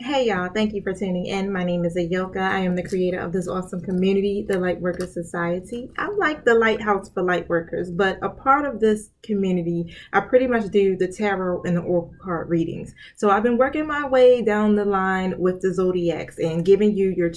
Hey y'all, thank you for tuning in. My name is Ayoka. I am the creator of this awesome community, the Lightworker Society. I'm like the lighthouse for lightworkers, but a part of this community, I pretty much do the tarot and the oracle card readings. So I've been working my way down the line with the zodiacs and giving you your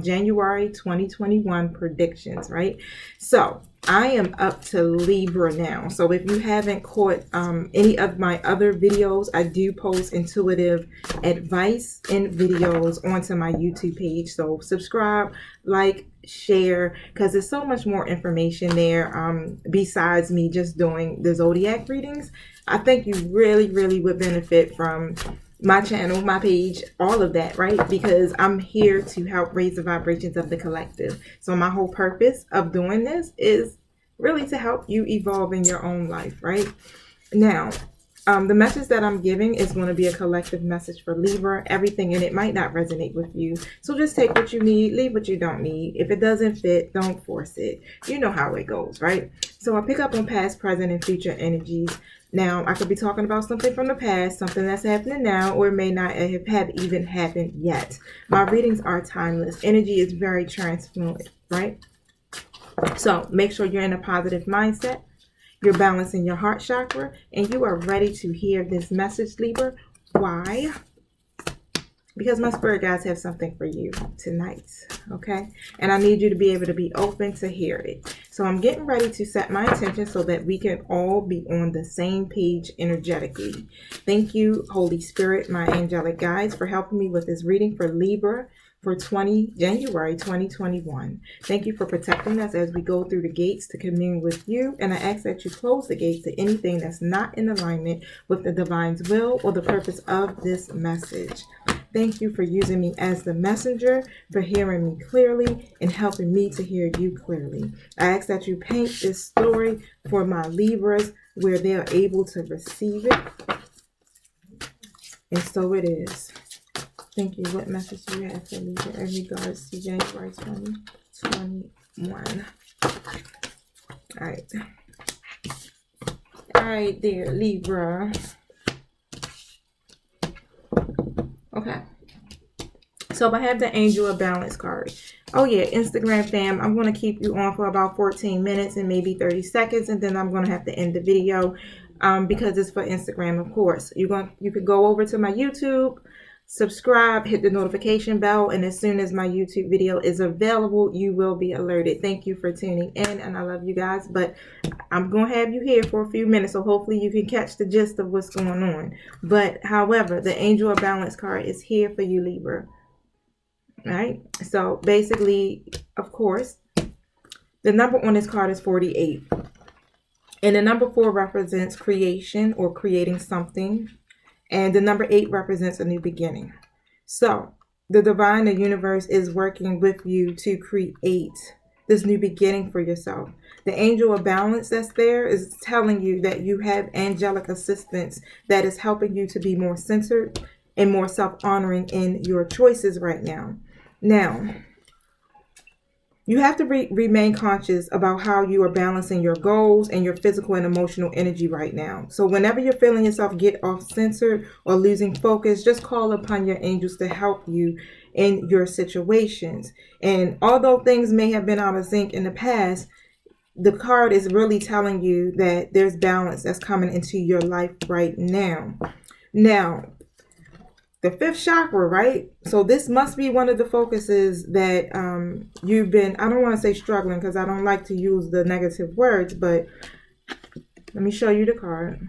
January 2021 predictions, right? So I am up to Libra now. So if you haven't caught any of my other videos, I do post intuitive advice and videos onto my YouTube page. So subscribe, like, share, because there's so much more information there besides me just doing the zodiac readings. I think you really would benefit from my channel, my page, all of that, right? Because I'm here to help raise the vibrations of the collective. So my whole purpose of doing this is really to help you evolve in your own life, right? Now, the message that I'm giving is going to be a collective message for Libra. Everything in it might not resonate with you. So just take what you need, leave what you don't need. If it doesn't fit, don't force it. You know how it goes, right? So I pick up on past, present, and future energies. Now, I could be talking about something from the past, something that's happening now, or it may not have even happened yet. My readings are timeless. Energy is very transfluent, right? So make sure you're in a positive mindset. You're balancing your heart chakra, and you are ready to hear this message, Libra. Why? Because my spirit guides have something for you tonight, okay? And I need you to be able to be open to hear it. So I'm getting ready to set my intention so that we can all be on the same page energetically. Thank you, Holy Spirit, my angelic guides, for helping me with this reading for Libra for January 2021. Thank you for protecting us as we go through the gates to commune with you. And I ask that you close the gates to anything that's not in alignment with the divine's will or the purpose of this message. Thank you for using me as the messenger, for hearing me clearly and helping me to hear you clearly. I ask that you paint this story for my Libras where they are able to receive it. And so it is. Thank you. What message do you have for Libra in regards to January 2021? All right. All right there, Libra. Okay. So I have the Angel of Balance card. Oh yeah, Instagram fam, I'm going to keep you on for about 14 minutes and maybe 30 seconds, and then I'm going to have to end the video because it's for Instagram, of course. You could go over to my YouTube, subscribe, hit the notification bell, and as soon as my YouTube video is available, you will be alerted. Thank you for tuning in, and I love you guys, but I'm going to have you here for a few minutes, so hopefully you can catch the gist of what's going on. But however, the Angel of Balance card is here for you, Libra. All right, so basically, of course, the number on this card is 48, and the number 4 represents creation or creating something. And the number 8 represents a new beginning. So the divine, the universe, is working with you to create this new beginning for yourself. The angel of balance that's there is telling you that you have angelic assistance that is helping you to be more centered and more self-honoring in your choices right now. Now, you have to remain conscious about how you are balancing your goals and your physical and emotional energy right now. So whenever you're feeling yourself get off-centered or losing focus, just call upon your angels to help you in your situations. And although things may have been out of sync in the past, the card is really telling you that there's balance that's coming into your life right now. Now, the 5th chakra, right? So this must be one of the focuses that you've been, I don't want to say struggling because I don't like to use the negative words, but let me show you the card.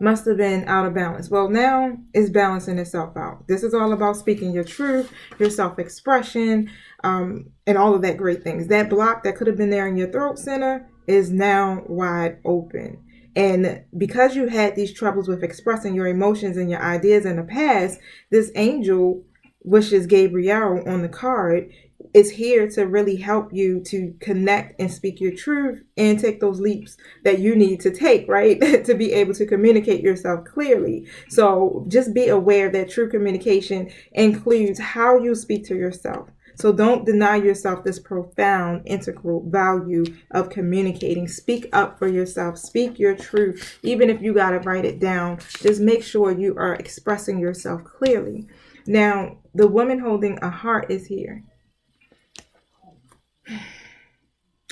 Must have been out of balance. Well, now it's balancing itself out. This is all about speaking your truth, your self-expression, and all of that great things. That block that could have been there in your throat center is now wide open. And because you had these troubles with expressing your emotions and your ideas in the past, this angel, which is Gabriel on the card, is here to really help you to connect and speak your truth and take those leaps that you need to take, right? To be able to communicate yourself clearly. So just be aware that true communication includes how you speak to yourself. So don't deny yourself this profound, integral value of communicating. Speak up for yourself. Speak your truth. Even if you got to write it down, just make sure you are expressing yourself clearly. Now, the woman holding a heart is here.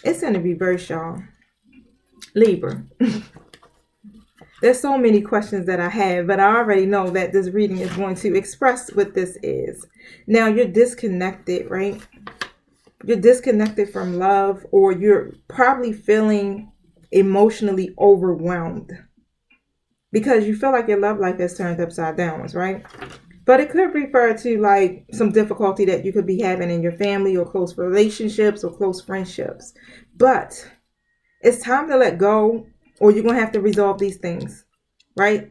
It's in the reverse, y'all. Libra. There's so many questions that I have, but I already know that this reading is going to express what this is. Now, you're disconnected, right? You're disconnected from love, or you're probably feeling emotionally overwhelmed because you feel like your love life has turned upside down, right? But it could refer to like some difficulty that you could be having in your family or close relationships or close friendships. But it's time to let go, or you're going to have to resolve these things, right?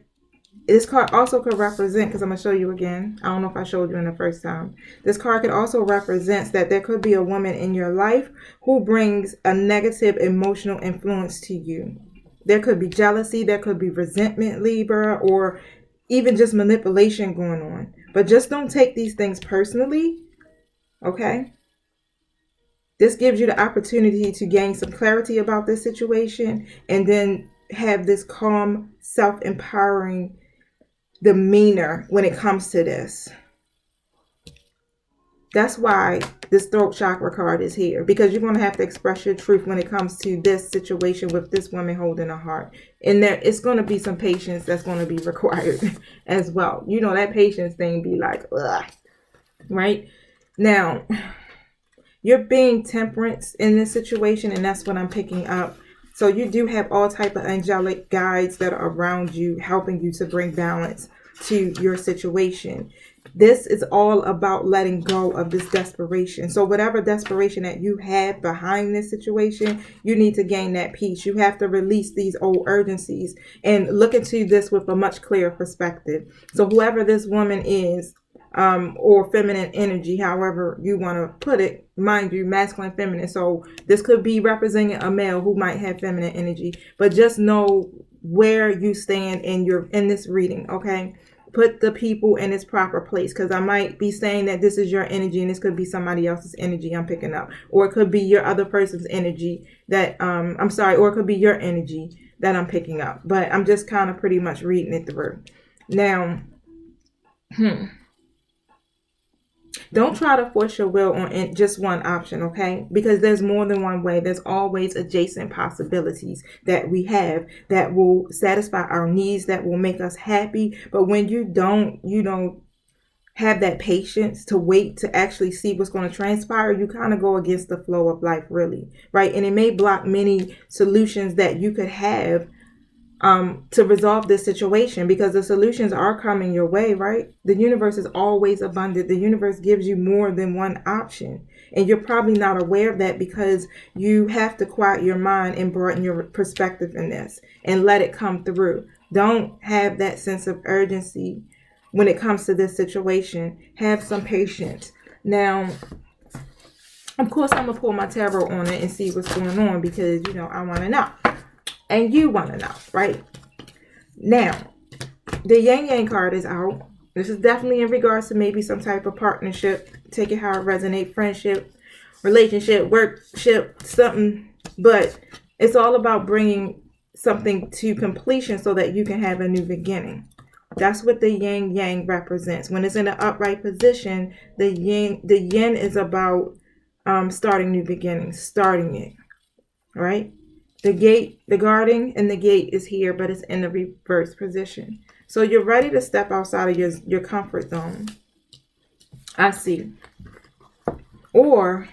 This card also could represent, because I'm going to show you again. I don't know if I showed you in the first time. This card could also represent that there could be a woman in your life who brings a negative emotional influence to you. There could be jealousy, there could be resentment, Libra, or even just manipulation going on. But just don't take these things personally, okay? This gives you the opportunity to gain some clarity about this situation and then have this calm, self-empowering demeanor when it comes to this. That's why this throat chakra card is here, because you're going to have to express your truth when it comes to this situation with this woman holding a heart. And there, it's going to be some patience that's going to be required as well. You know, that patience thing be like, ugh, right? Now, you're being temperance in this situation, and that's what I'm picking up. So you do have all type of angelic guides that are around you, helping you to bring balance to your situation. This is all about letting go of this desperation. So whatever desperation that you have behind this situation, you need to gain that peace. You have to release these old urgencies and look into this with a much clearer perspective. So whoever this woman is, or feminine energy, however you want to put it, mind you, masculine, feminine. So this could be representing a male who might have feminine energy, but just know where you stand in this reading, okay? Put the people in its proper place, because I might be saying that this is your energy and this could be somebody else's energy I'm picking up, or it could be your other person's energy that or it could be your energy that I'm picking up, but I'm just kind of pretty much reading it through. Now, don't try to force your will on just one option, okay? Because there's more than one way. There's always adjacent possibilities that we have that will satisfy our needs, that will make us happy. But when you don't have that patience to wait to actually see what's going to transpire, you kind of go against the flow of life, really, right? And it may block many solutions that you could have to resolve this situation, because the solutions are coming your way, right? The universe is always abundant. The universe gives you more than one option. And you're probably not aware of that because you have to quiet your mind and broaden your perspective in this and let it come through. Don't have that sense of urgency when it comes to this situation. Have some patience. Now, of course, I'm going to pull my tarot on it and see what's going on, because, I want to know. And you want to know, right? Now, the Yang Yang card is out. This is definitely in regards to maybe some type of partnership. Take it how it resonates. Friendship, relationship, workship, something. But it's all about bringing something to completion so that you can have a new beginning. That's what the Yang Yang represents. When it's in an upright position, the Yin is about starting new beginnings, starting it, right? The gate, the guarding and the gate is here, but it's in the reverse position. So you're ready to step outside of your comfort zone. I see. Or,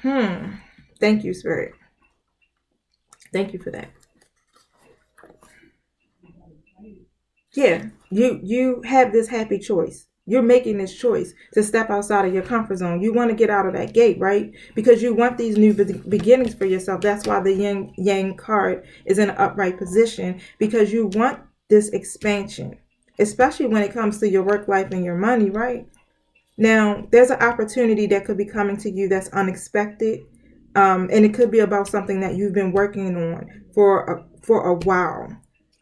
thank you, Spirit. Thank you for that. Yeah, you have this happy choice. You're making this choice to step outside of your comfort zone. You want to get out of that gate, right? Because you want these new beginnings for yourself. That's why the Yin Yang card is in an upright position, because you want this expansion, especially when it comes to your work life and your money, right? Now, there's an opportunity that could be coming to you that's unexpected. And it could be about something that you've been working on for a while.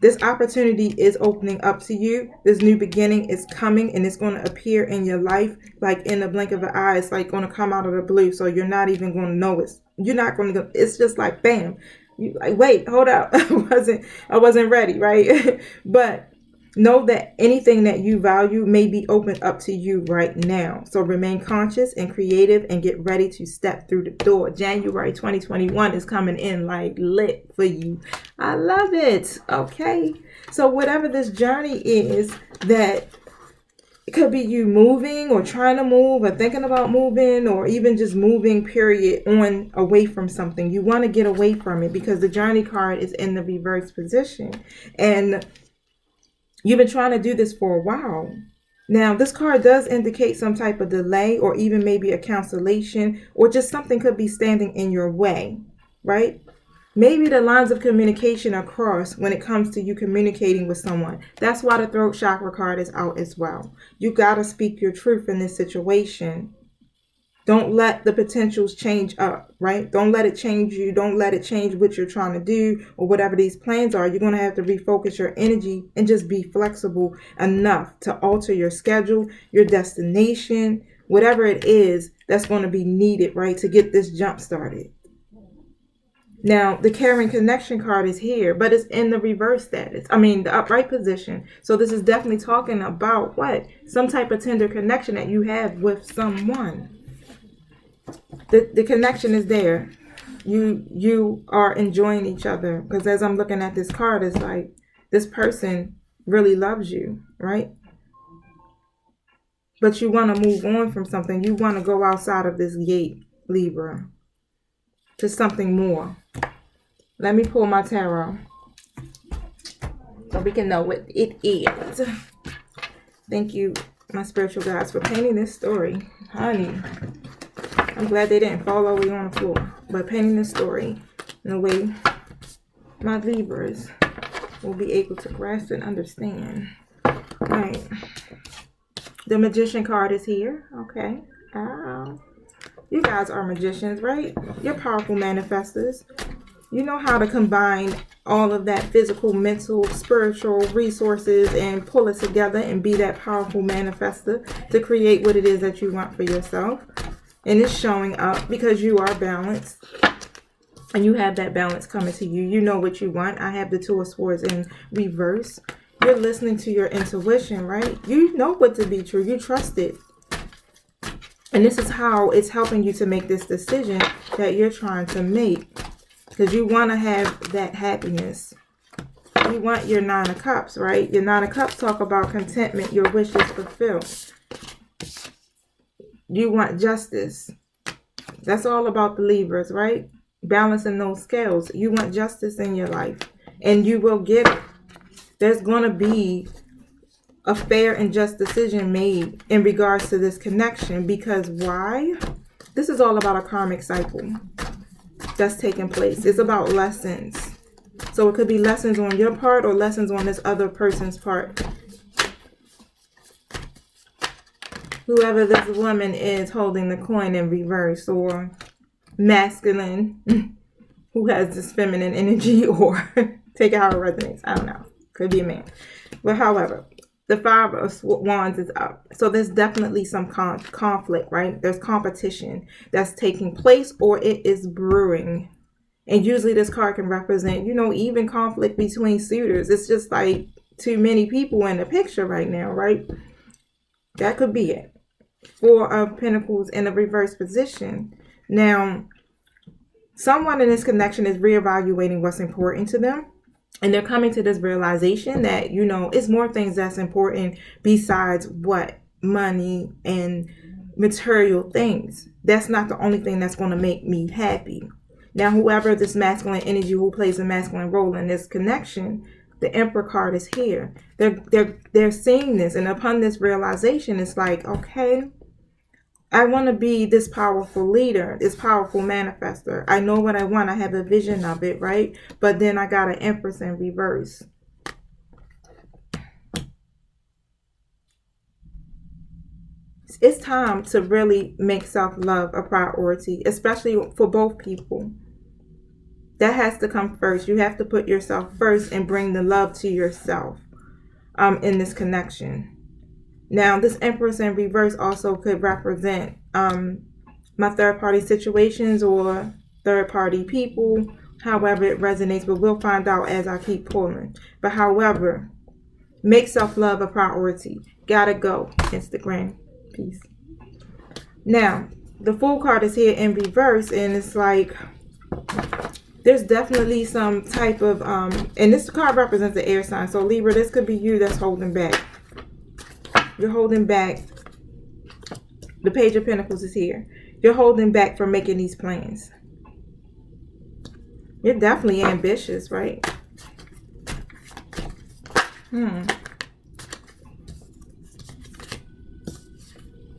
This opportunity is opening up to you. This new beginning is coming, and it's going to appear in your life like in the blink of an eye. It's like going to come out of the blue, so you're not even going to know it. You're not going to go. It's just like bam. You like, wait, hold up. I wasn't ready, right? But know that anything that you value may be opened up to you right now. So remain conscious and creative and get ready to step through the door. January 2021 is coming in like lit for you. I love it. Okay. So whatever this journey is, that it could be you moving or trying to move or thinking about moving or even just moving, period, on away from something. You want to get away from it because the journey card is in the reverse position. And you've been trying to do this for a while. Now, this card does indicate some type of delay or even maybe a cancellation or just something could be standing in your way, right? Maybe the lines of communication are crossed when it comes to you communicating with someone. That's why the throat chakra card is out as well. You got to speak your truth in this situation. Don't let the potentials change up, right? Don't let it change you. Don't let it change what you're trying to do or whatever these plans are. You're going to have to refocus your energy and just be flexible enough to alter your schedule, your destination, whatever it is that's going to be needed, right, to get this jump started. Now, the caring connection card is here, but it's in the reverse status. I mean, the upright position. So this is definitely talking about what? Some type of tender connection that you have with someone. The connection is there. You are enjoying each other, because as I'm looking at this card, it's like this person really loves you, right? But you want to move on from something. You want to go outside of this gate, Libra, to something more. Let me pull my tarot so we can know what it is. Thank you, my spiritual guides, for painting this story, honey. I'm glad they didn't fall all the way on the floor, but painting this story in a way my Libras will be able to grasp and understand. Right. The Magician card is here. Okay. You guys are magicians, right? You're powerful manifestors. You know how to combine all of that physical, mental, spiritual resources and pull it together and be that powerful manifester to create what it is that you want for yourself. And it's showing up because you are balanced. And you have that balance coming to you. You know what you want. I have the Two of Swords in reverse. You're listening to your intuition, right? You know what to be true. You trust it. And this is how it's helping you to make this decision that you're trying to make. Because you want to have that happiness. You want your Nine of Cups, right? Your Nine of Cups talk about contentment, your wishes fulfilled. You want justice. That's all about the Libras, right? Balancing those scales. You want justice in your life. And you will get it. There's going to be a fair and just decision made in regards to this connection. Because why? This is all about a karmic cycle that's taking place. It's about lessons. So it could be lessons on your part or lessons on this other person's part. Whoever this woman is holding the coin in reverse, or masculine, who has this feminine energy, or take it how it resonates. I don't know. Could be a man. But however, the Five of Wands is up. So there's definitely some conflict, right? There's competition that's taking place, or it is brewing. And usually this card can represent, even conflict between suitors. It's just like too many people in the picture right now, right? That could be it. Four of Pentacles in a reverse position. Now, someone in this connection is reevaluating what's important to them. And they're coming to this realization that, it's more things that's important besides what? Money and material things. That's not the only thing that's going to make me happy. Now, whoever this masculine energy who plays a masculine role in this connection, the Emperor card is here. They're seeing this, and upon this realization, it's like, okay, I want to be this powerful leader, this powerful manifester. I know what I want. I have a vision of it, right? But then I got an Empress in reverse. It's time to really make self-love a priority, especially for both people. That has to come first. You have to put yourself first and bring the love to yourself in this connection. Now, this Empress in reverse also could represent my third party situations or third party people, however it resonates, but we'll find out as I keep pulling. But however, make self-love a priority. Gotta go. Instagram. Peace. Now, the Fool card is here in reverse, and it's like there's definitely some type of and this card represents the air sign. So Libra, this could be you that's holding back. You're holding back. The Page of Pentacles is here. You're holding back from making these plans. You're definitely ambitious, right?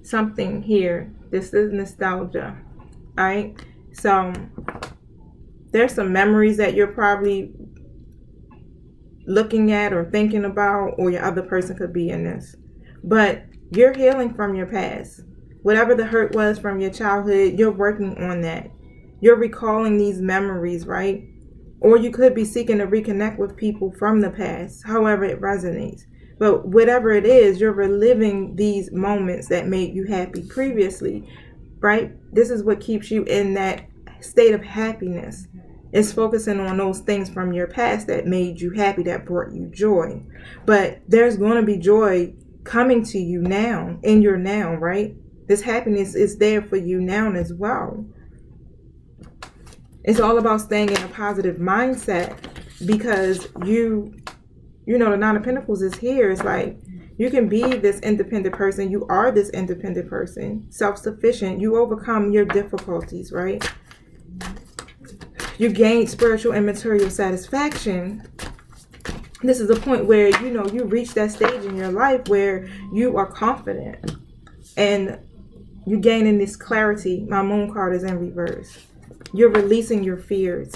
Something here. This is nostalgia. Alright? So there's some memories that you're probably looking at or thinking about, or your other person could be in this. But you're healing from your past. Whatever the hurt was from your childhood, you're working on that. You're recalling these memories, right? Or you could be seeking to reconnect with people from the past, however it resonates. But whatever it is, you're reliving these moments that made you happy previously, right? This is what keeps you in that state of happiness. It's focusing on those things from your past that made you happy, that brought you joy. But there's going to be joy coming to you now, in your now, right? This happiness is there for you now as well. It's all about staying in a positive mindset, because you know, the Nine of Pentacles is here. It's like you can be this independent person. You are this independent person, self-sufficient. You overcome your difficulties, right? You gain spiritual and material satisfaction. This is a point where, you know, you reach that stage in your life where you are confident and you gaining this clarity. My Moon card is in reverse. You're releasing your fears,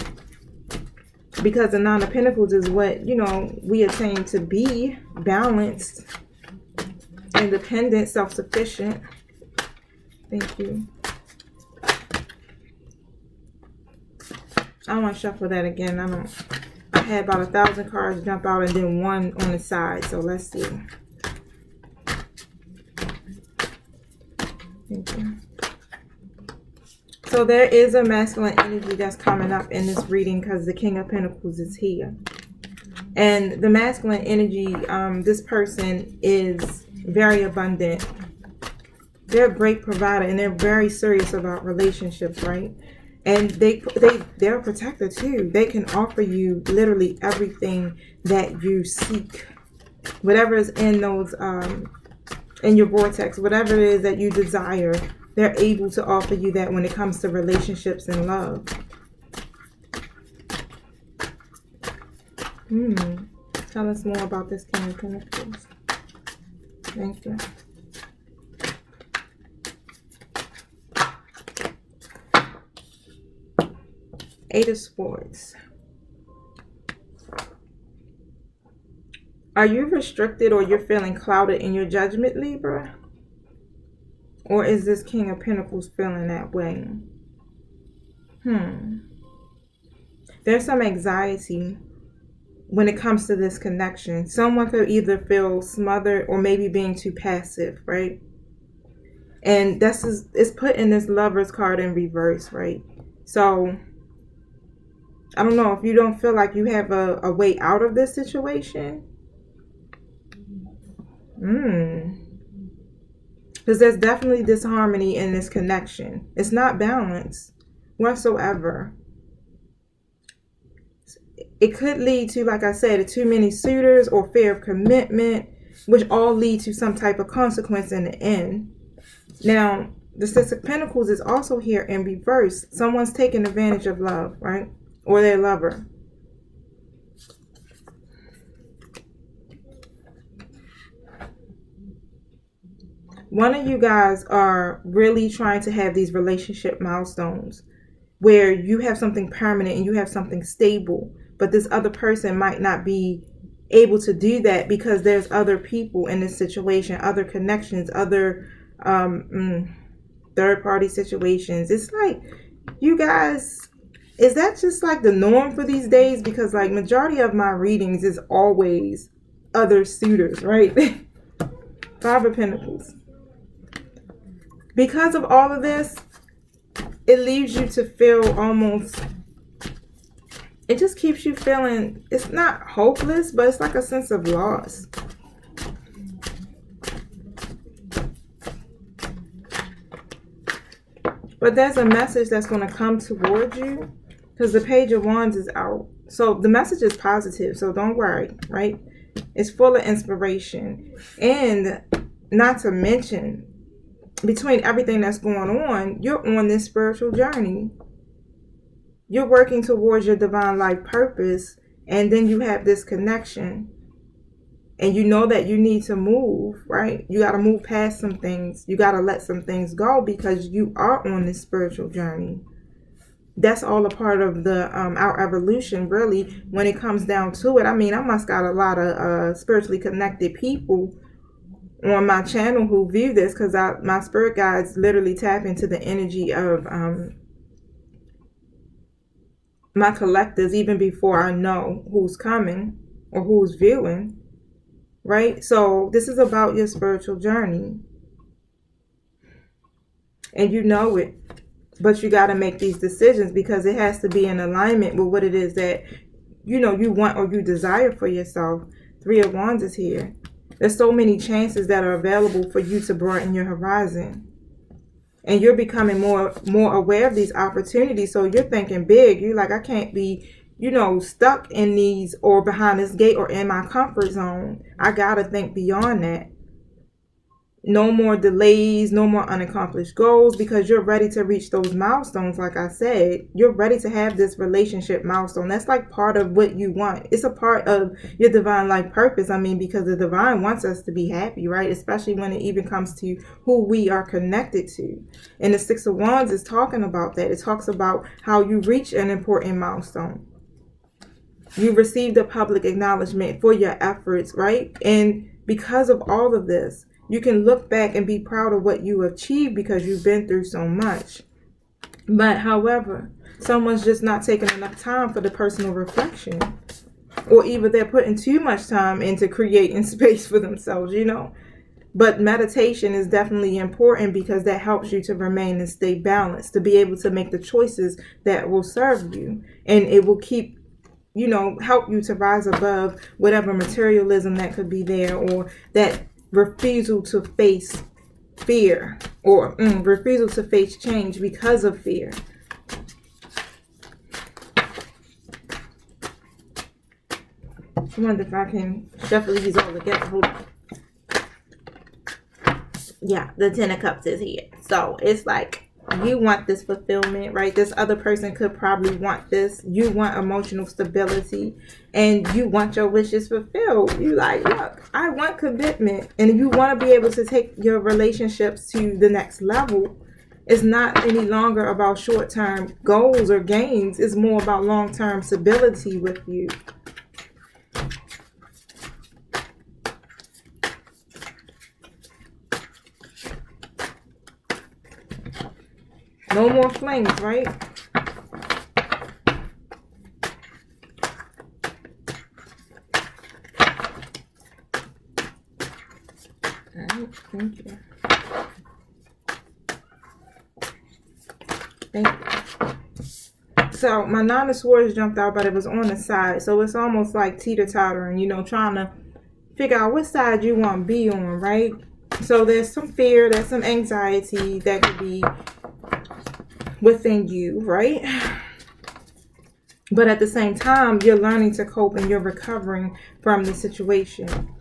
because the Nine of Pentacles is what, you know, we attain to be balanced, independent, self-sufficient. Thank you. I want to shuffle that again. I had about 1,000 cards jump out and then one on the side. So let's see. Thank you. So there is a masculine energy that's coming up in this reading, because the King of Pentacles is here. And the masculine energy, this person is very abundant. They're a great provider, and they're very serious about relationships, right? And they're a protector too. They can offer you literally everything that you seek. Whatever is in those in your vortex, whatever it is that you desire, they're able to offer you that when it comes to relationships and love. Tell us more about this King of Pentacles. Thank you. Eight of Swords. Are you restricted, or you're feeling clouded in your judgment, Libra? Or is this King of Pentacles feeling that way? There's some anxiety when it comes to this connection. Someone could either feel smothered or maybe being too passive, right? And it's put in this Lover's card in reverse, right? So I don't know if you don't feel like you have a way out of this situation. Because there's definitely disharmony in this connection. It's not balanced whatsoever. It could lead to, like I said, too many suitors or fear of commitment, which all lead to some type of consequence in the end. Now, the Six of Pentacles is also here in reverse. Someone's taking advantage of love, right? Or their lover. One of you guys are really trying to have these relationship milestones where you have something permanent and you have something stable, but this other person might not be able to do that because there's other people in this situation, other connections, other third party situations. It's like you guys, Is that just like the norm for these days? Because like majority of my readings is always other suitors, right? Five of Pentacles. Because of all of this, it leaves you to feel almost, it just keeps you feeling, it's not hopeless, but it's like a sense of loss. But there's a message that's going to come towards you because the Page of Wands is out. So the message is positive, so don't worry, right? It's full of inspiration. And not to mention, between everything that's going on, you're on this spiritual journey. You're working towards your divine life purpose, and then you have this connection. And you know that you need to move, right? You got to move past some things. You got to let some things go because you are on this spiritual journey. That's all a part of the our evolution, really, when it comes down to it. I mean, I must got a lot of spiritually connected people on my channel who view this because my spirit guides literally tap into the energy of my collectives even before I know who's coming or who's viewing. Right? So this is about your spiritual journey. And you know it. But you got to make these decisions because it has to be in alignment with what it is that, you know, you want or you desire for yourself. Three of Wands is here. There's so many chances that are available for you to broaden your horizon. And you're becoming more aware of these opportunities. So you're thinking big. You're like, I can't be, you know, stuck in these or behind this gate or in my comfort zone. I got to think beyond that. No more delays, no more unaccomplished goals because you're ready to reach those milestones. Like I said, you're ready to have this relationship milestone. That's like part of what you want. It's a part of your divine life purpose. I mean, because the divine wants us to be happy, right? Especially when it even comes to who we are connected to. And the Six of Wands is talking about that. It talks about how you reach an important milestone. You received a public acknowledgement for your efforts, right? And because of all of this, you can look back and be proud of what you achieved because you've been through so much. But however, someone's just not taking enough time for the personal reflection. Or either they're putting too much time into creating space for themselves, you know. But meditation is definitely important because that helps you to remain and stay balanced, to be able to make the choices that will serve you. And it will keep, you know, help you to rise above whatever materialism that could be there, or that refusal to face fear, or refusal to face change because of fear. I wonder if I can shuffle these all together. Hold on. Yeah, the Ten of Cups is here. So it's like, you want this fulfillment, right? This other person could probably want this. You want emotional stability and you want your wishes fulfilled. You like, look, I want commitment, and you want to be able to take your relationships to the next level. It's not any longer about short-term goals or gains. It's more about long-term stability with you. No more flames, right? Alright, thank you. Thank you. So my Nine of Swords jumped out, but it was on the side. So it's almost like teeter-tottering, you know, trying to figure out what side you want to be on, right? So there's some fear, there's some anxiety that could be within you, right? But at the same time, you're learning to cope and you're recovering from the situation.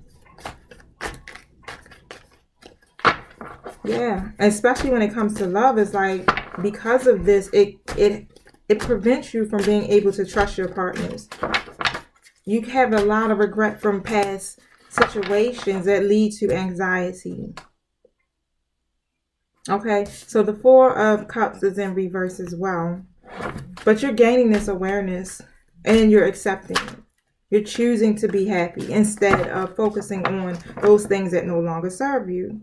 Yeah, especially when it comes to love, it's like, because of this, it prevents you from being able to trust your partners. You have a lot of regret from past situations that lead to anxiety. Okay, so the Four of Cups is in reverse as well. But you're gaining this awareness and you're accepting it. You're choosing to be happy instead of focusing on those things that no longer serve you.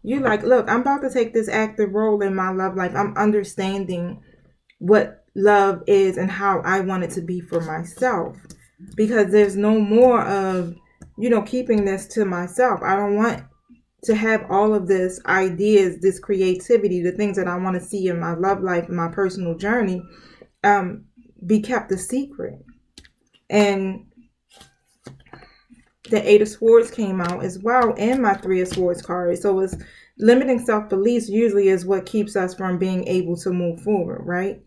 You like, look, I'm about to take this active role in my love life. I'm understanding what love is and how I want it to be for myself. Because there's no more of, keeping this to myself. I don't want to have all of this ideas, this creativity, the things that I want to see in my love life and my personal journey, be kept a secret. And the Eight of Swords came out as well, and my Three of Swords card. So it's limiting self-beliefs usually is what keeps us from being able to move forward, right?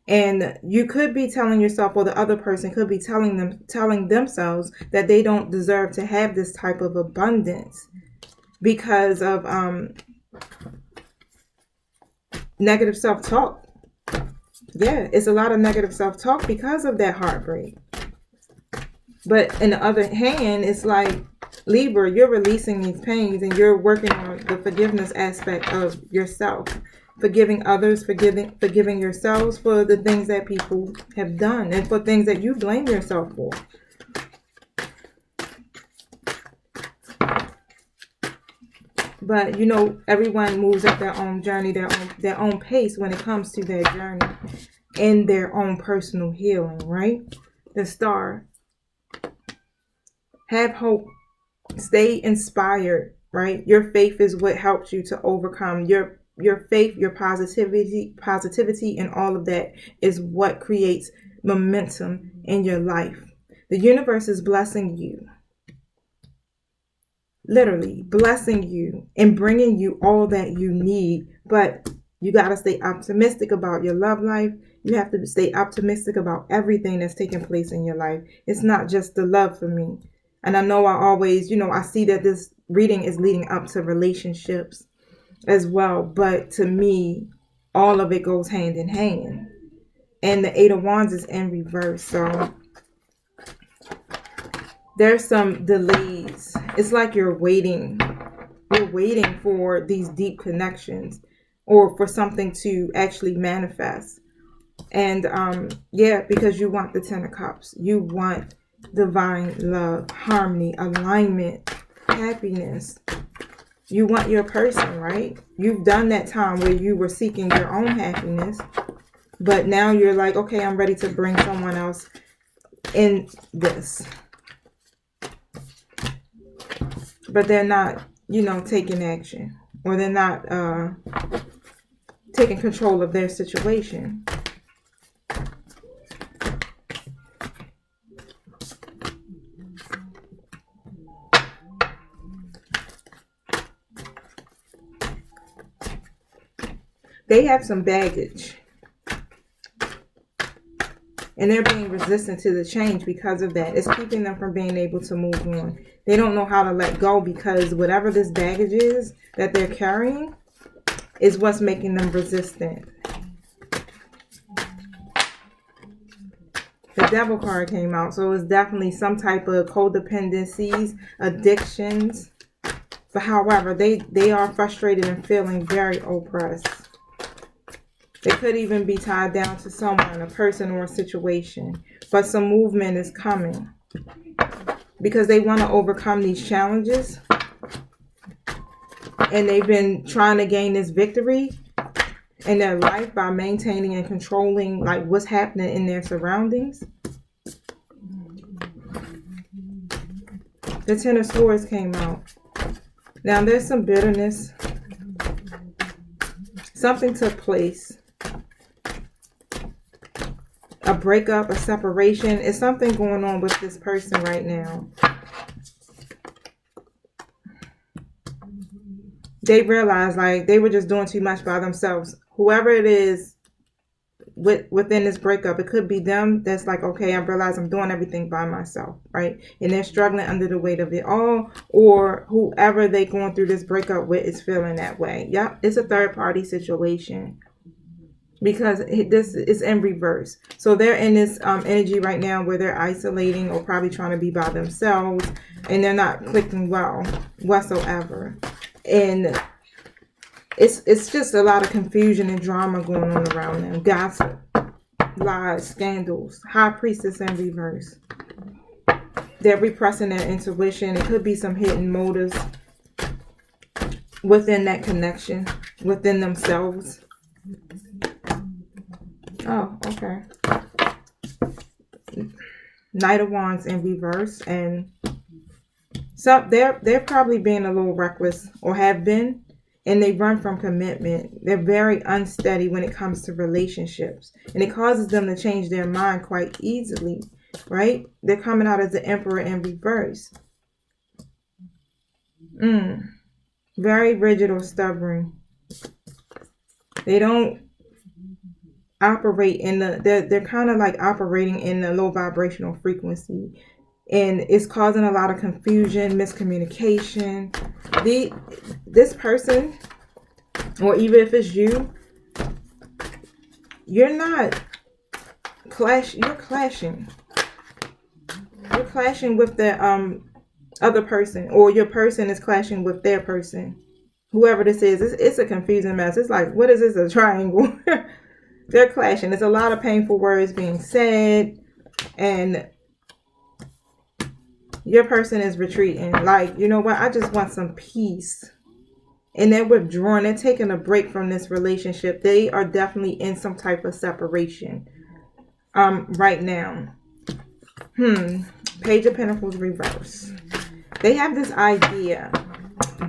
And you could be telling yourself, or the other person could be telling themselves that they don't deserve to have this type of abundance because of negative self-talk. Yeah, it's a lot of negative self-talk because of that heartbreak. But in the other hand, it's like, Libra, you're releasing these pains and you're working on the forgiveness aspect of yourself. Forgiving others, forgiving yourselves for the things that people have done and for things that you blame yourself for. But everyone moves at their own journey, their own pace when it comes to their journey and their own personal healing, right? The Star. Have hope. Stay inspired, right? Your faith is what helps you to overcome. Your faith, your positivity, and all of that is what creates momentum in your life. The universe is blessing you. Literally blessing you and bringing you all that you need. But you got to stay optimistic about your love life. You have to stay optimistic about everything that's taking place in your life. It's not just the love for me. And I know I always, I see that this reading is leading up to relationships as well. But to me, all of it goes hand in hand. And the Eight of Wands is in reverse. So there's some delays. It's like you're waiting. You're waiting for these deep connections or for something to actually manifest. And because you want the Ten of Cups. You want divine love, harmony, alignment, happiness. You want your person, right? You've done that time where you were seeking your own happiness, but now you're like, okay, I'm ready to bring someone else in this. But they're not, taking action, or they're not taking control of their situation. They have some baggage. And they're being resistant to the change because of that. It's keeping them from being able to move on. They don't know how to let go because whatever this baggage is that they're carrying is what's making them resistant. The Devil card came out. So it's definitely some type of codependencies, addictions. But however, they are frustrated and feeling very oppressed. They could even be tied down to someone, a person, or a situation. But some movement is coming because they want to overcome these challenges. And they've been trying to gain this victory in their life by maintaining and controlling like what's happening in their surroundings. The Ten of Swords came out. Now there's some bitterness. Something took place. A breakup, a separation. Is something going on with this person right now. They realized like they were just doing too much by themselves. Whoever it is within this breakup, it could be them that's like, okay, I realize I'm doing everything by myself, right? And they're struggling under the weight of it all, or whoever they going through this breakup with is feeling that way. Yep, it's a third party situation because this is in reverse. So they're in this energy right now where they're isolating or probably trying to be by themselves, and they're not clicking well whatsoever. And it's just a lot of confusion and drama going on around them. Gossip, lies, scandals. High Priestess in reverse. They're repressing their intuition. It could be some hidden motives within that connection, within themselves. Oh, okay. Knight of Wands in reverse, and so they're probably being a little reckless or have been, and they run from commitment. They're very unsteady when it comes to relationships, and it causes them to change their mind quite easily, right? They're coming out as the Emperor in reverse. Very rigid or stubborn. They don't operate in they're kind of like operating in the low vibrational frequency, and it's causing a lot of confusion, miscommunication. This person, or even if it's you, you're not you're clashing with the other person, or your person is clashing with their person, whoever this is. It's a confusing mess. It's like, what is this, a triangle? They're clashing. There's a lot of painful words being said, and your person is retreating. Like, you know what? I just want some peace. And they're withdrawing. They're taking a break from this relationship. They are definitely in some type of separation right now. Page of Pentacles reverse. They have this idea,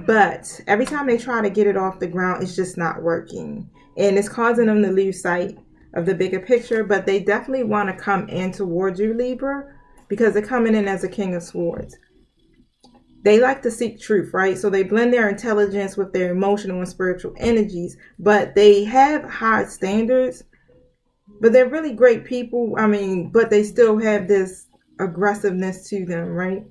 but every time they try to get it off the ground, it's just not working. And it's causing them to lose sight of the bigger picture. But they definitely want to come in towards you, Libra, because they're coming in as a King of Swords. They like to seek truth, right? So they blend their intelligence with their emotional and spiritual energies, but they have high standards. But they're really great people. I mean, but they still have this aggressiveness to them, right?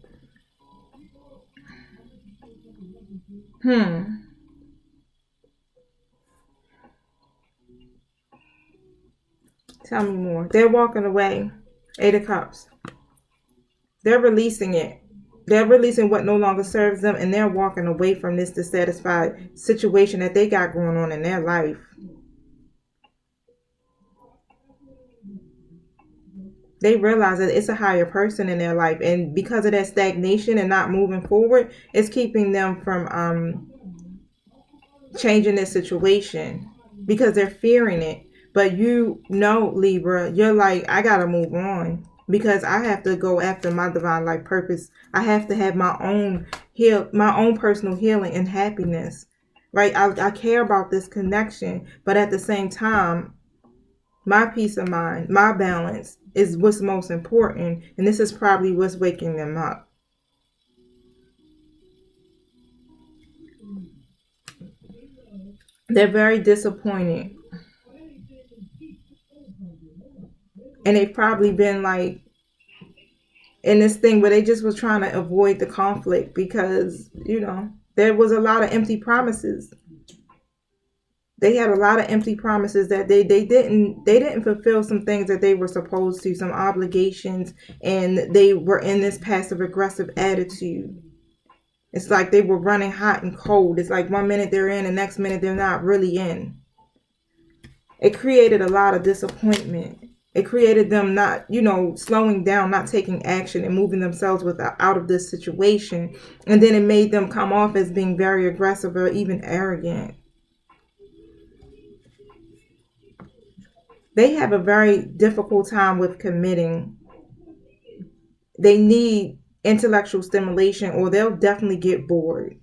Tell me more. They're walking away. 8 of Cups. They're releasing it. They're releasing what no longer serves them, and they're walking away from this dissatisfied situation that they got going on in their life. They realize that it's a higher person in their life, and because of that stagnation and not moving forward, it's keeping them from changing their situation because they're fearing it. But you know, Libra, you're like, I gotta move on because I have to go after my divine life purpose. I have to have my own personal healing and happiness, right? I care about this connection, but at the same time, my peace of mind, my balance is what's most important, and this is probably what's waking them up. They're very disappointed, and they've probably been like in this thing where they just was trying to avoid the conflict because, you know, there was a lot of empty promises. They had a lot of empty promises that they didn't fulfill some things that they were supposed to, some obligations, and they were in this passive aggressive attitude. It's like they were running hot and cold. It's like one minute they're in, the next minute they're not really in. It created a lot of disappointment. It created them not, slowing down, not taking action and moving themselves out of this situation. And then it made them come off as being very aggressive or even arrogant. They have a very difficult time with committing. They need intellectual stimulation or they'll definitely get bored.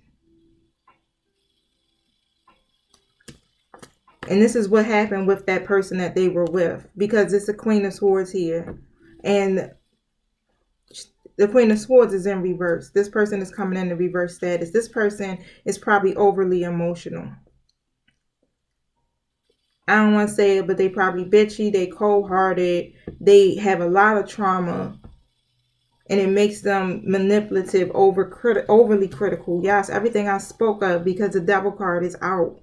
And this is what happened with that person that they were with, because it's the Queen of Swords here. And the Queen of Swords is in reverse. This person is coming in the reverse status. This person is probably overly emotional. I don't want to say it, but they probably bitchy, they cold-hearted, they have a lot of trauma, and it makes them manipulative, overly critical. Yes, everything I spoke of, because the Devil card is out.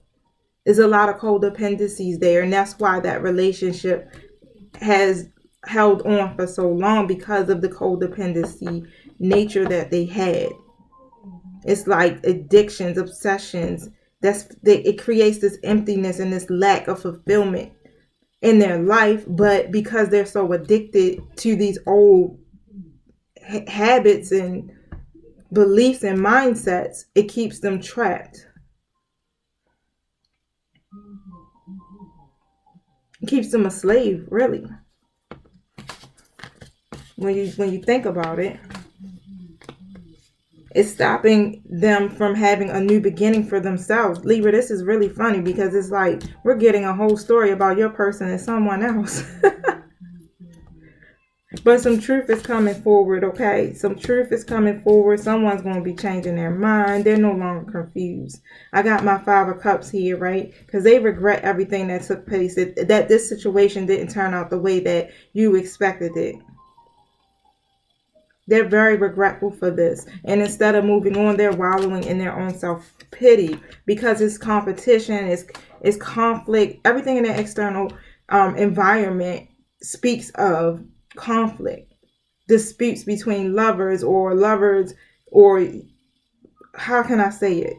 There's a lot of codependencies there, and that's why that relationship has held on for so long, because of the codependency nature that they had. It's like addictions, obsessions. It creates this emptiness and this lack of fulfillment in their life, but because they're so addicted to these old habits and beliefs and mindsets, it keeps them trapped. It keeps them a slave, really. When you think about it, it's stopping them from having a new beginning for themselves. Libra, this is really funny because it's like we're getting a whole story about your person and someone else. But some truth is coming forward, okay? Some truth is coming forward. Someone's going to be changing their mind. They're no longer confused. I got my 5 of Cups here, right? Because they regret everything that took place, that this situation didn't turn out the way that you expected it. They're very regretful for this. And instead of moving on, they're wallowing in their own self-pity because it's competition, it's conflict. Everything in the external environment speaks of conflict, disputes between lovers, or how can I say it?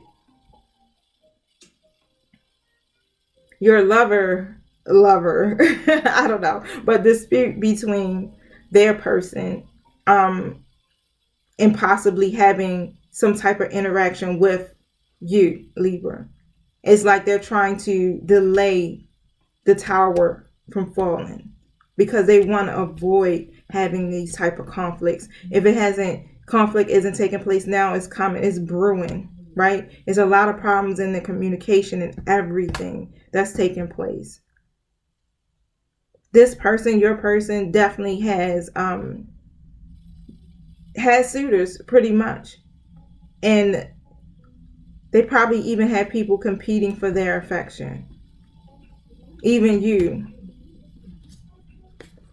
Your lover, I don't know, but dispute between their person, and possibly having some type of interaction with you, Libra. It's like they're trying to delay the tower from falling because they want to avoid having these type of conflicts. If conflict isn't taking place now, it's coming, it's brewing, right? There's a lot of problems in the communication and everything that's taking place. This person, your person, definitely has suitors pretty much, and they probably even had people competing for their affection. Even you.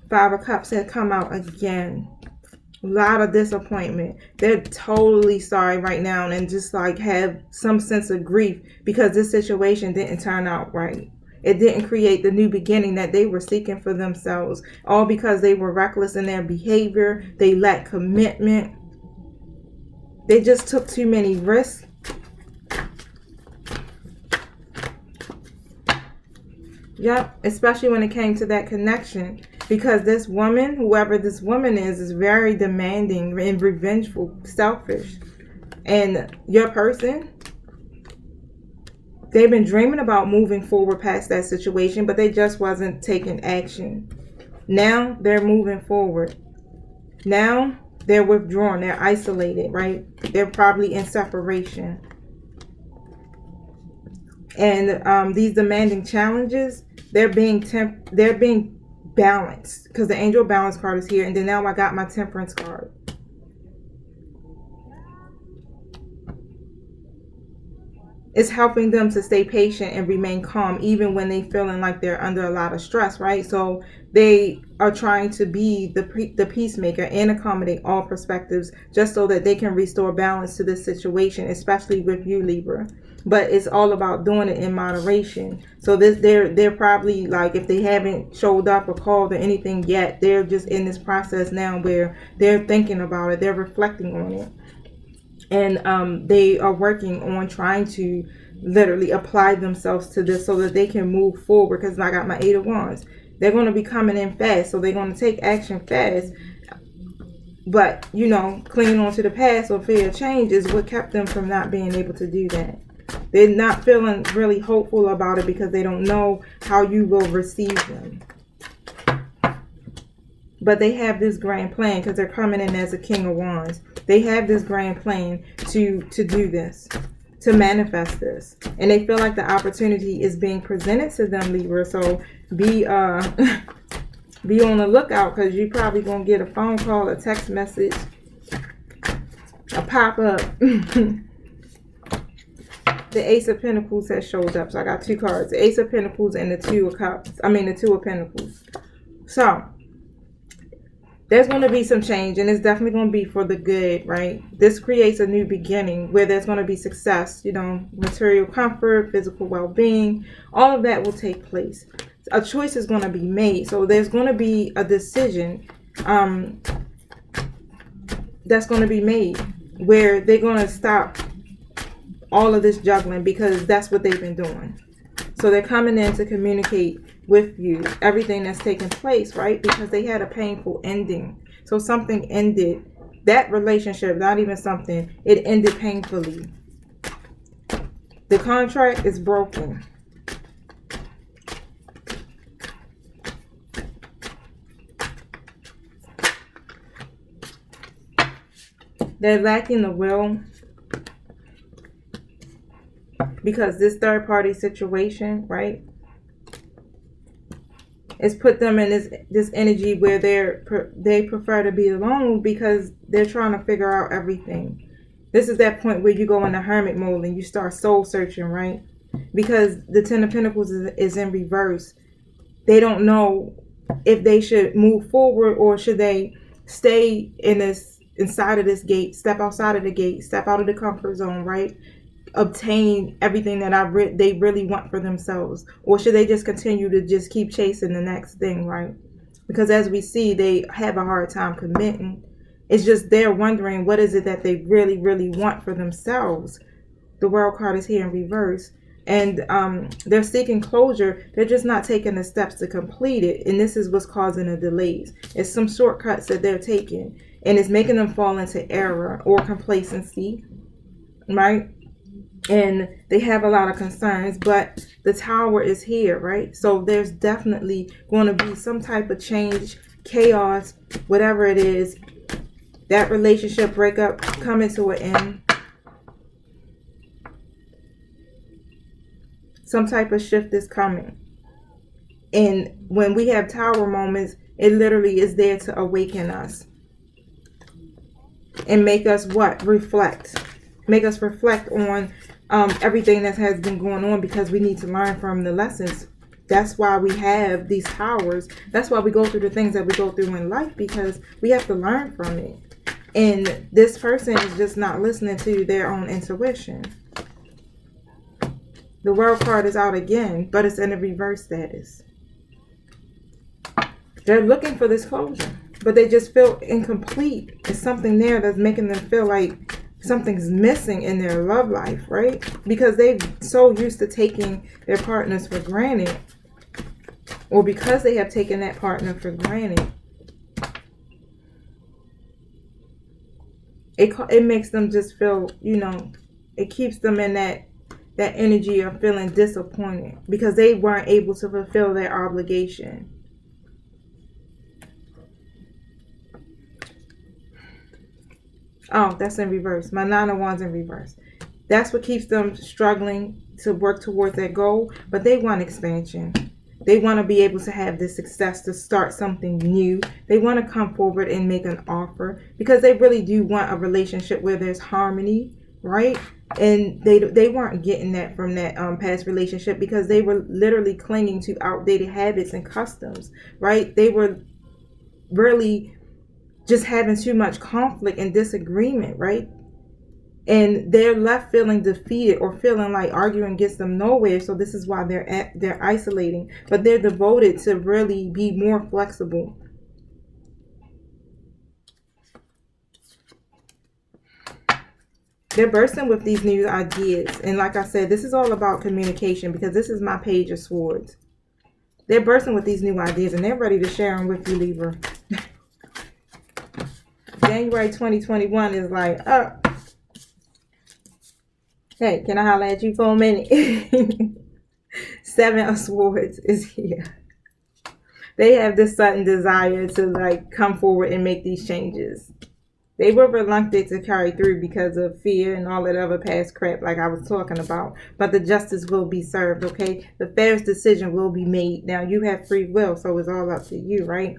5 of Cups had come out again. A lot of disappointment. They're totally sorry right now and just like have some sense of grief because this situation didn't turn out right. It didn't create the new beginning that they were seeking for themselves. All because they were reckless in their behavior. They lacked commitment. They just took too many risks. Yep, especially when it came to that connection. Because this woman, whoever this woman is very demanding and revengeful, selfish. And your person, they've been dreaming about moving forward past that situation, but they just wasn't taking action. Now they're moving forward. Now they're withdrawn. They're isolated, right? They're probably in separation. And these demanding challenges, they're being balanced because the angel balance card is here, and then now I got my temperance card. It's helping them to stay patient and remain calm even when they feeling like they're under a lot of stress, right? So they are trying to be the peacemaker and accommodate all perspectives just so that they can restore balance to this situation, especially with you, Libra. But it's all about doing it in moderation. So they're probably like, if they haven't showed up or called or anything yet, they're just in this process now where they're thinking about it, they're reflecting on it. And they are working on trying to literally apply themselves to this so that they can move forward. Because I got my 8 of Wands. They're going to be coming in fast. So they're going to take action fast. But, clinging on to the past or fear of change is what kept them from not being able to do that. They're not feeling really hopeful about it because they don't know how you will receive them. But they have this grand plan because they're coming in as a King of Wands. They have this grand plan to do this, to manifest this. And they feel like the opportunity is being presented to them, Libra. So be on the lookout because you're probably going to get a phone call, a text message, a pop-up. The Ace of Pentacles has showed up. So I got 2 cards. The Ace of Pentacles and the 2 of Cups. The 2 of Pentacles. So there's going to be some change, and it's definitely going to be for the good, right? This creates a new beginning where there's going to be success, material comfort, physical well-being. All of that will take place. A choice is going to be made. So there's going to be a decision that's going to be made where they're going to stop all of this juggling because that's what they've been doing. So they're coming in to communicate with you everything that's taking place, right? Because they had a painful ending. So something ended. That relationship, not even something, it ended painfully. The contract is broken. They're lacking the will because this third party situation, right, it's put them in this energy where they prefer to be alone because they're trying to figure out everything. This is that point where you go into hermit mode and you start soul searching, right? Because the Ten of Pentacles is in reverse. They don't know if they should move forward or should they stay inside of this gate, step outside of the gate, step out of the comfort zone, right? Obtain everything that they really want for themselves, or should they just continue to just keep chasing the next thing, right? Because as we see, they have a hard time committing. It's just they're wondering what is it that they really, really want for themselves. The World card is here in reverse, and they're seeking closure. They're just not taking the steps to complete it, and this is what's causing the delays. It's some shortcuts that they're taking, and it's making them fall into error or complacency, right? And they have a lot of concerns, but the Tower is here, right? So there's definitely going to be some type of change, chaos, whatever it is. That relationship breakup coming to an end. Some type of shift is coming. And when we have Tower moments, it literally is there to awaken us. And make us what? Reflect. Make us reflect on everything that has been going on, because we need to learn from the lessons. That's why we have these powers. That's why we go through the things that we go through in life, because we have to learn from it. And this person is just not listening to their own intuition. The World card is out again, but it's in a reverse status. They're looking for this closure, but they just feel incomplete. It's something there that's making them feel like something's missing in their love life, right? Because they're so used to taking their partners for granted, or because they have taken that partner for granted, it makes them just feel, it keeps them in that energy of feeling disappointed because they weren't able to fulfill their obligation. Oh, that's in reverse. My Nine of Wands in reverse. That's what keeps them struggling to work towards their goal, but they want expansion. They want to be able to have this success to start something new. They want to come forward and make an offer because they really do want a relationship where there's harmony, right? And they weren't getting that from that past relationship because they were literally clinging to outdated habits and customs, right? They were really just having too much conflict and disagreement, right? And they're left feeling defeated or feeling like arguing gets them nowhere. So this is why they're isolating, but they're devoted to really be more flexible. They're bursting with these new ideas. And like I said, this is all about communication because this is my Page of Swords. They're bursting with these new ideas and they're ready to share them with you, Libra. January 2021 is like, hey, can I holler at you for a minute? Seven of Swords is here. They have this sudden desire to come forward and make these changes. They were reluctant to carry through because of fear and all that other past crap like I was talking about. But the justice will be served, okay? The fairest decision will be made. Now, you have free will, so it's all up to you, right?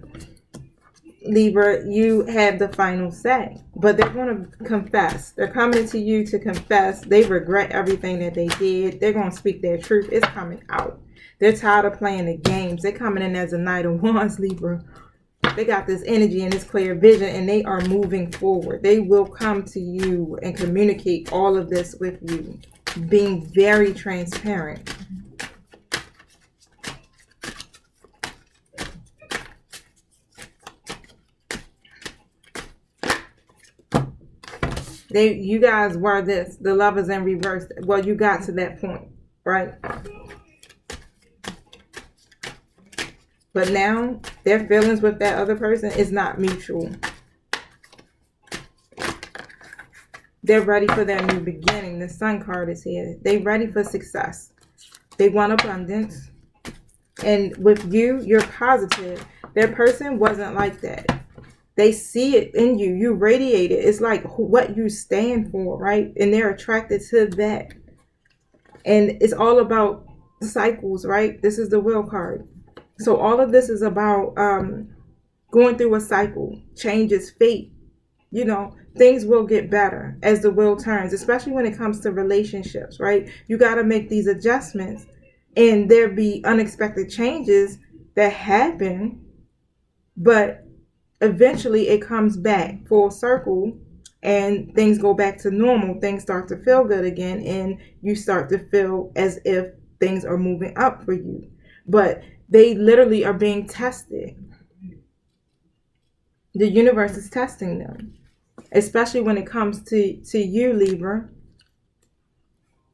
Libra, you have the final say. But they're going to confess. They're coming to you to confess. They regret everything that they did. They're going to speak their truth. It's coming out. They're tired of playing the games. They're coming in as a Knight of Wands, Libra. They got this energy and this clear vision, and they are moving forward. They will come to you and communicate all of this with you, being very transparent. You guys were this, the Lovers in reverse. Well, you got to that point, right? But now, their feelings with that other person is not mutual. They're ready for their new beginning. The Sun card is here. They're ready for success. They want abundance. And with you, you're positive. Their person wasn't like that. They see it in you. You radiate it. It's like what you stand for, right? And they're attracted to that. And it's all about cycles, right? This is the will card. So all of this is about going through a cycle, changes, fate. You know, things will get better as the wheel turns, especially when it comes to relationships, right? You got to make these adjustments, and there be unexpected changes that happen, but eventually it comes back full circle and things go back to normal. Things start to feel good again, and you start to feel as if things are moving up for you. But they literally are being tested. The universe is testing them, especially when it comes to you, Libra,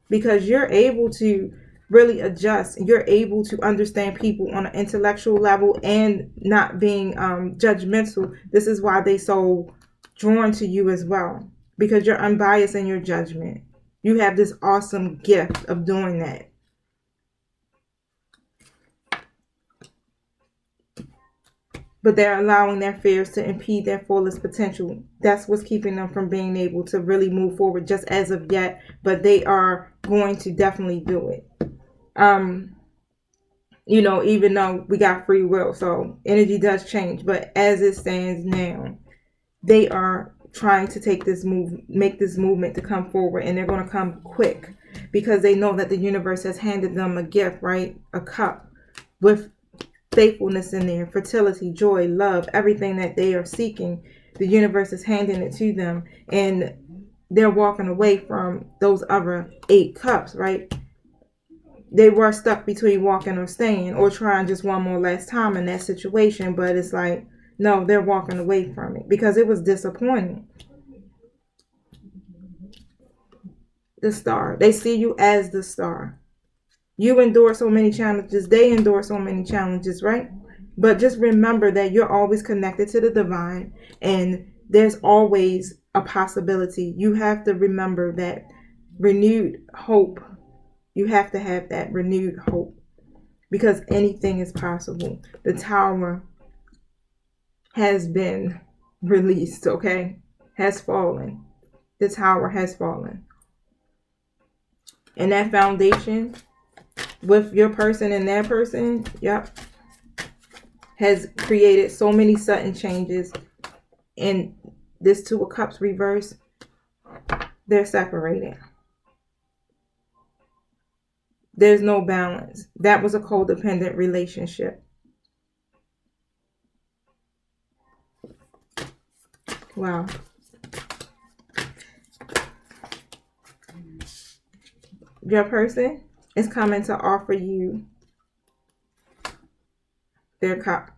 because you're able to really adjust. You're able to understand people on an intellectual level and not being judgmental. This is why they so drawn to you as well, because you're unbiased in your judgment. You have this awesome gift of doing that. But they're allowing their fears to impede their fullest potential. That's what's keeping them from being able to really move forward just as of yet. But they are going to definitely do it. You know, even though we got free will, so energy does change. But as it stands now, they are trying to make this movement to come forward, and they're going to come quick because they know that the universe has handed them a gift, right? A cup with faithfulness in there, fertility, joy, love, everything that they are seeking. The universe is handing it to them, and they're walking away from those other 8 cups, right? They were stuck between walking or staying, or trying just one more last time in that situation, but it's like, no, they're walking away from it because it was disappointing. The star, they see you as the star. You endure so many challenges. They endure so many challenges, right? But just remember that you're always connected to the divine, and there's always a possibility. You have to remember that renewed hope. You have to have that renewed hope because anything is possible. The tower has been released, okay? Has fallen. The tower has fallen. And that foundation with your person and that person, yep, has created so many sudden changes. And this 2 of Cups reverse, they're separated. There's no balance. That was a codependent relationship. Wow. Your person is coming to offer you their cup.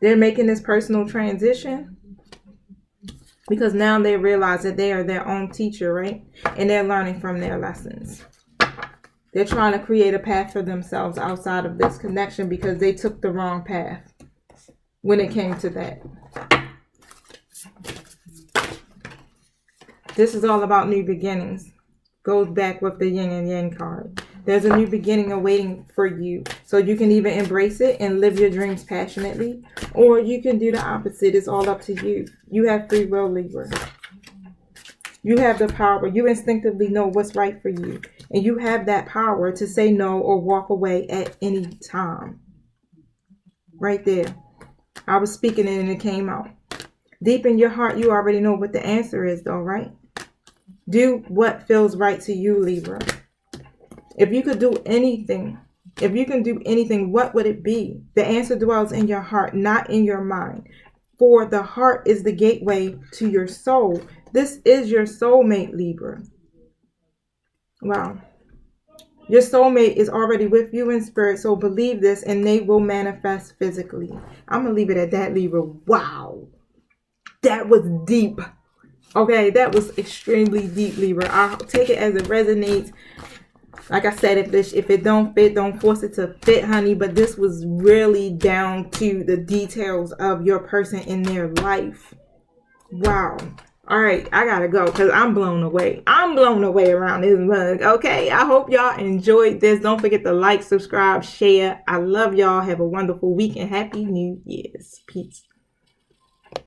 They're making this personal transition because now they realize that they are their own teacher, right? And they're learning from their lessons. They're trying to create a path for themselves outside of this connection because they took the wrong path when it came to that. This is all about new beginnings. Goes back with the yin and yang card. There's a new beginning awaiting for you. So you can either embrace it and live your dreams passionately, or you can do the opposite. It's all up to you. You have free will, Libra. You have the power. You instinctively know what's right for you. And you have that power to say no or walk away at any time. Right there. I was speaking it and it came out. Deep in your heart, you already know what the answer is though, right? Do what feels right to you, Libra. If you could do anything, what would it be? The answer dwells in your heart, not in your mind. For the heart is the gateway to your soul. This is your soulmate, Libra. Wow. Your soulmate is already with you in spirit, so believe this and they will manifest physically. I'm going to leave it at that, Libra. Wow. That was deep. Okay, that was extremely deep, Libra. I'll take it as it resonates. Like I said, if it don't fit, don't force it to fit, honey. But this was really down to the details of your person in their life. Wow. All right, I gotta go because I'm blown away. I'm blown away around this mug. Okay, I hope y'all enjoyed this. Don't forget to like, subscribe, share. I love y'all. Have a wonderful week and happy New Year's. Peace.